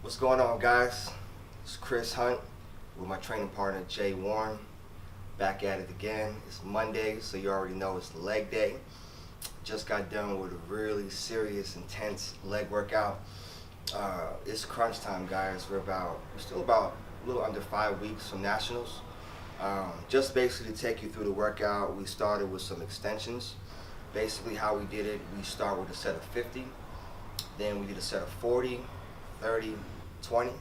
What's going on, guys? It's Chris Hunt with my training partner Jay Warren. Back at it again. It's Monday, so you already know it's leg day. Just got done with a really serious, intense leg workout. It's crunch time, guys. We're still about a little under 5 weeks from nationals. Just basically to take you through the workout, we started with some extensions. Basically how we did it, we start with a set of 50, then we did a set of 40, 30, 20.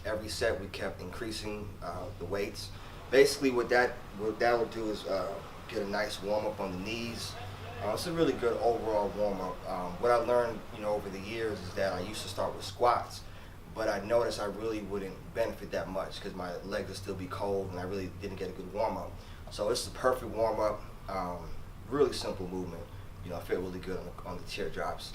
Every set we kept increasing the weights. Basically what that would do is get a nice warm up on the knees. It's a really good overall warm up. What I learned over the years is that I used to start with squats, but I noticed I really wouldn't benefit that much because my legs would still be cold and I really didn't get a good warm up. So it's the perfect warm up. Really simple movement. I feel really good on the teardrops.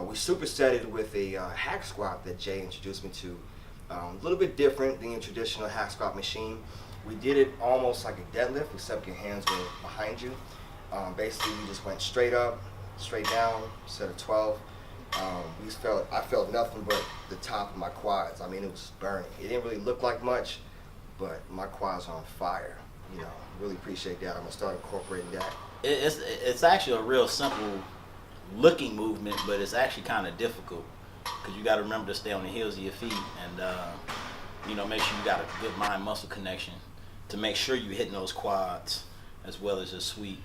We supersetted with a hack squat that Jay introduced me to. A little bit different than your traditional hack squat machine. We did it almost like a deadlift, except your hands were behind you. Basically, we just went straight up, straight down, set of 12. I felt nothing but the top of my quads. I mean, it was burning. It didn't really look like much, but my quads are on fire. Really appreciate that. I'm gonna start incorporating that. It's actually a real simple looking movement, but it's actually kind of difficult because you got to remember to stay on the heels of your feet and make sure you got a good mind muscle connection to make sure you're hitting those quads as well as your sweep.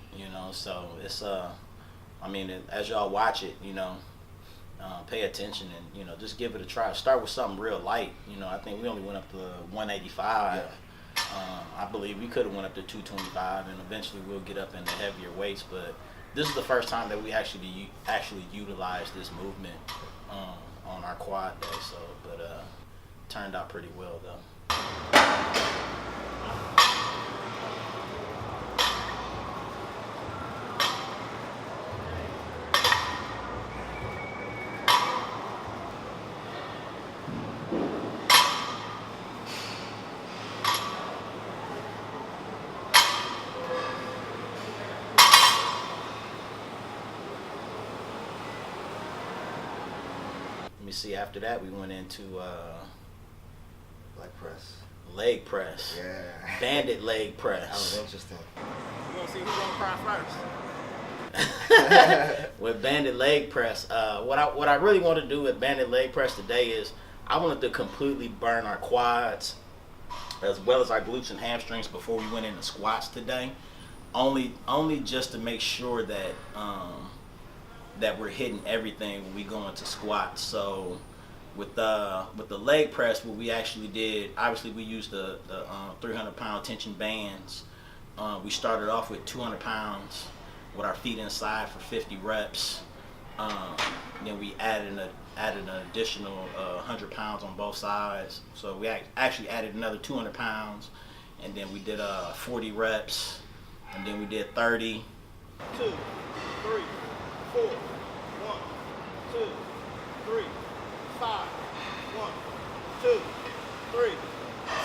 So it's as y'all watch it, pay attention and just give it a try. Start with something real light. I think we only went up to 185. Yeah. I believe we could have went up to 225, and eventually we'll get up into heavier weights, but this is the first time that we actually utilized this movement on our quad day. But turned out pretty well though. Let me see, after that we went into leg press. Yeah. Bandit leg press. That was interesting. We're gonna see who's gonna cry first. With bandit leg press, what I really want to do with bandit leg press today is I wanted to completely burn our quads as well as our glutes and hamstrings before we went into squats today. Only just to make sure that that we're hitting everything when we go into squats. So with the leg press, what we actually did, obviously we used the 300-pound tension bands. We started off with 200 pounds with our feet inside for 50 reps. Then we added an additional 100 pounds on both sides. So we actually added another 200 pounds, and then we did 40 reps, and then we did 30. 2, 3, 4, 1, 2, 3, 5, 1, 2, 3,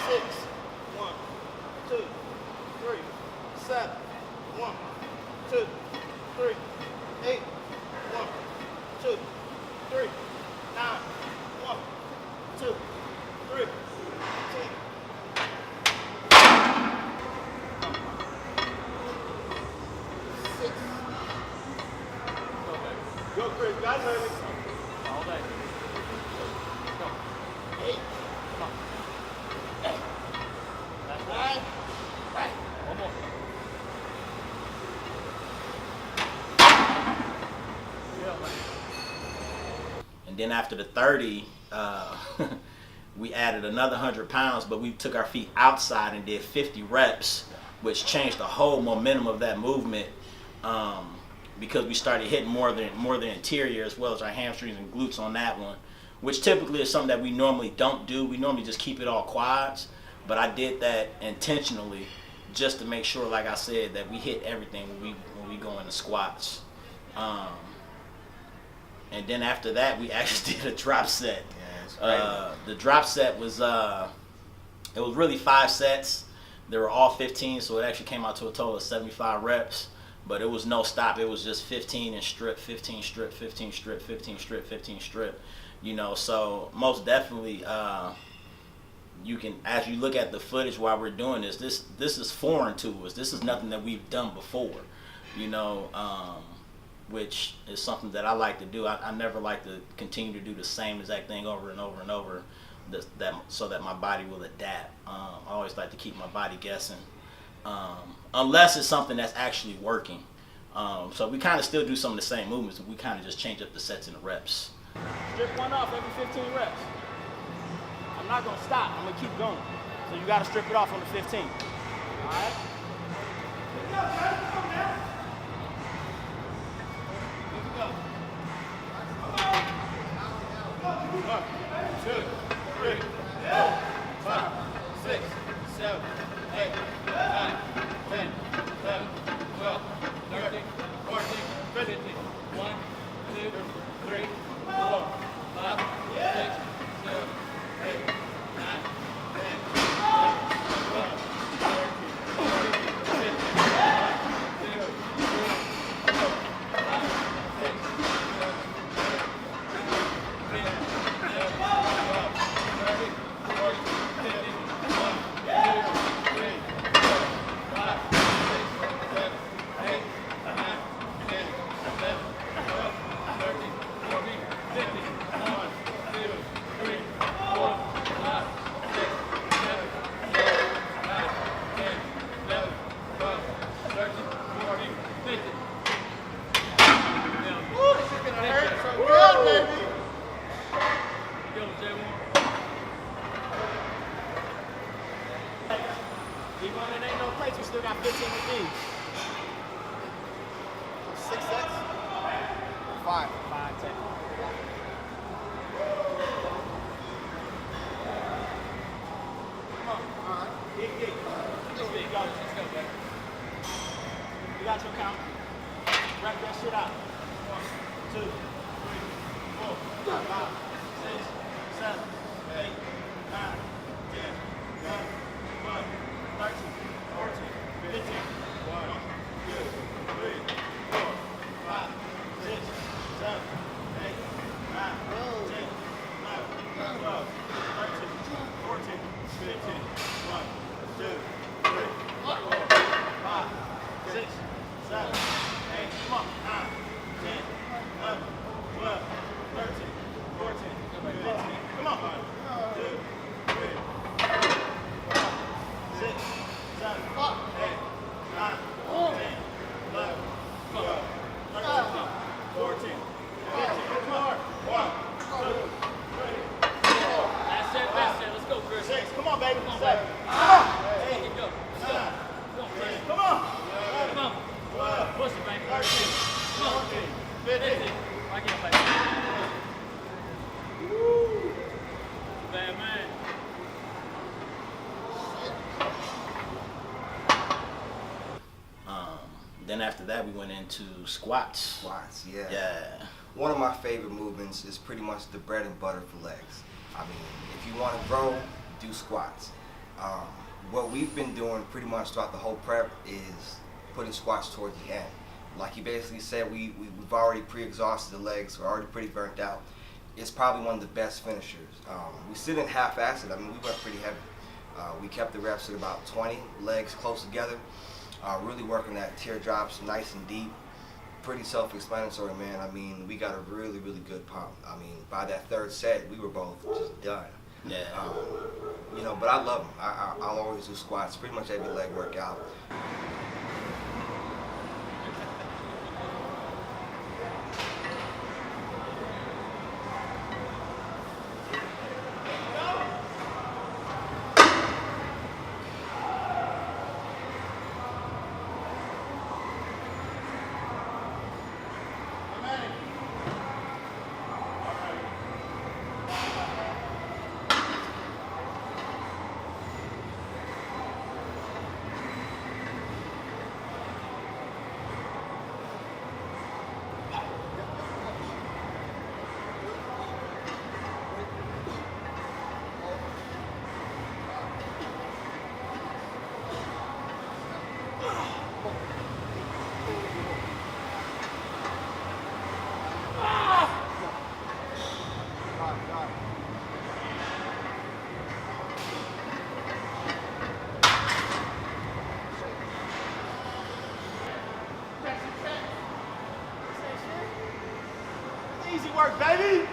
6, 1, 2, 3, 7, 1, 2, 3, 8, 1, Go, Chris. Got it, baby. All day. Let's go. 8. Come on. Hey. That's 9. right. One more. Yeah, man. And then after the 30, we added another 100 pounds, but we took our feet outside and did 50 reps, which changed the whole momentum of that movement, because we started hitting more the interior as well as our hamstrings and glutes on that one, which typically is something that we normally don't do. We normally just keep it all quads, but I did that intentionally just to make sure, like I said, that we hit everything when we go into squats. And then after that, we actually did a drop set. The drop set was it was really 5 sets. They were all 15, so it actually came out to a total of 75 reps. But it was no stop. It was just 15 and strip, 15 strip, 15 strip, 15 strip, 15 strip. You know, so most definitely, you can, as you look at the footage while we're doing this is foreign to us. This is nothing that we've done before. You know, which is something that I like to do. I never like to continue to do the same exact thing over and over and over, so that my body will adapt. I always like to keep my body guessing, unless it's something that's actually working. So we kind of still do some of the same movements, but we kind of just change up the sets and the reps. Strip one off every 15 reps. I'm not going to stop. I'm going to keep going. So you got to strip it off on the 15. All right? Even when there ain't no plates, we still got 15 with these. 6 sets? 5. 5, 10. Come on. All right. Yeah. Let's go, baby. You got your count. Wrap that shit out. 1, 2, 3, 4, 5, 6, 7, 8, 9, 10, 11, 12, 13, 14, 15, 1, 2, 3, 4, 5, 6, 7, 8, 9, 10, 11, 12, 13, 14, 15, 1, 2, 3, 4, 5, 6, 7, 8, come on, 9, 10, 11, 12, 13, 14, 15, come on, 1, 2, 3, 4, 6, 7, 8, 9, 10, 11, 12, 13, 14, 15, come on, 1, 2, 3, 4, That's it. Let's go, Chris. 6, come on, baby, 7, 8, Get go. 9, Come on, Chris. 10, come on, Come on. 12, Push it, baby. 13, 14, 15, Right here, baby. Woo. Bad man. Then after that, we went into squats. Squats, yeah. Yeah. One of my favorite movements is pretty much the bread and butter for legs. I mean, if you want to grow, do squats. What we've been doing pretty much throughout the whole prep is putting squats towards the end. Like you basically said, we've already pre-exhausted the legs, we're already pretty burnt out. It's probably one of the best finishers. We didn't half-ass it. I mean, we went pretty heavy. We kept the reps at about 20, legs close together. Really working that teardrops nice and deep. pretty self-explanatory, man. I mean, we got a really, really good pump. I mean, by that third set, we were both just done. Yeah. You know, but I love them. I'll always do squats, pretty much every leg workout. Easy work, baby.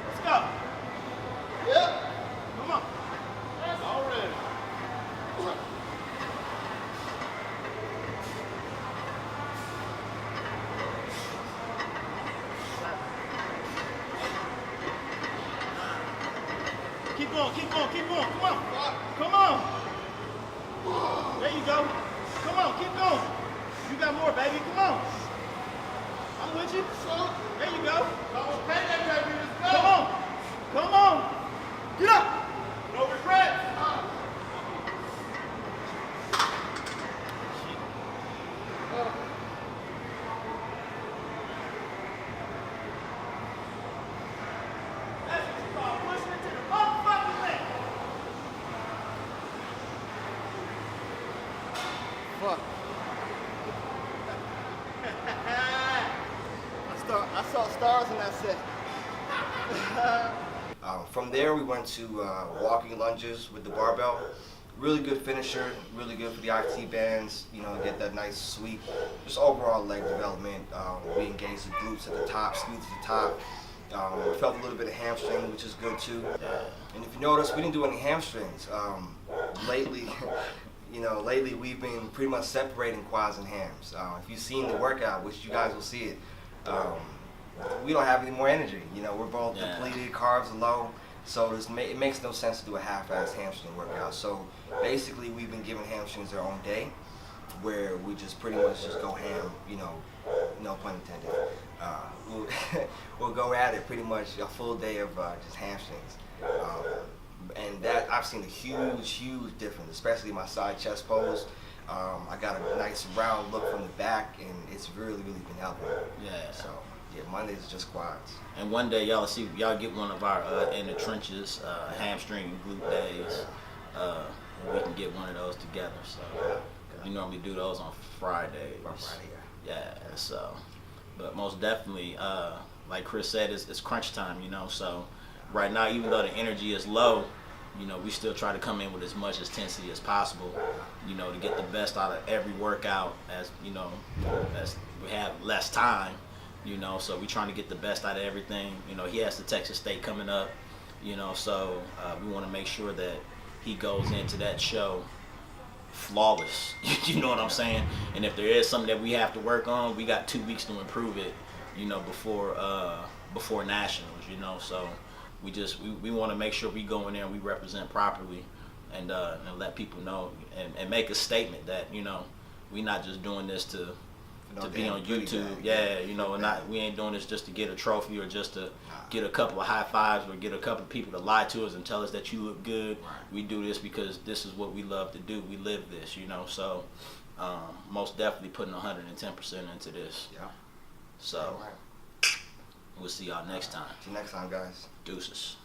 Let's go. Yep. Come on. Already. Keep going, keep going, keep going. Come on. Come on. There you go. Come on, keep going. You got more, baby. Come on. I'm with you. There you go. Pay that baby. Let's go. Come on. Come on. Get up. No regrets. That's what you call pushing it to the motherfucking limit. Fuck. I saw stars in that set. From there, we went to walking lunges with the barbell. Really good finisher, really good for the IT bands, you know, get that nice sweep. Just overall leg development. We engaged the glutes at the top, squeeze at the top. Felt a little bit of hamstring, which is good too. And if you notice, we didn't do any hamstrings. Lately, lately we've been pretty much separating quads and hams. If you've seen the workout, which you guys will see it, we don't have any more energy. You know, we're both depleted, carbs are low, so it makes no sense to do a half-ass hamstring workout. So basically, we've been giving hamstrings their own day, where we just pretty much just go ham. You know, no pun intended. We'll go at it pretty much a full day of just hamstrings. And that I've seen a huge difference, especially my side chest pose. I got a nice round look from the back, and it's really been helping. Yeah. So yeah, Mondays is just quads. And one day y'all get one of our in the trenches hamstring and glute days. We can get one of those together. So we normally do those on Fridays. Yeah. So, but most definitely, like Chris said, it's crunch time. You know, so right now, even though the energy is low, you know, we still try to come in with as much intensity as possible, you know, to get the best out of every workout, as you know, as we have less time, you know, so we're trying to get the best out of everything. You know, he has the Texas State coming up, you know, so we want to make sure that he goes into that show flawless. You know what I'm saying? And if there is something that we have to work on, we got 2 weeks to improve it, you know, before nationals, you know, so we want to make sure we go in there and we represent properly, and let people know and make a statement that, you know, we not just doing this to be on YouTube. Yeah, you know, and we ain't doing this just to get a trophy or just to get a couple of high fives or get a couple of people to lie to us and tell us that you look good. We do this because this is what we love to do. We live this, you know, so most definitely putting 110% into this. Yeah. So we'll see y'all next time. See you next time, guys. Deuces.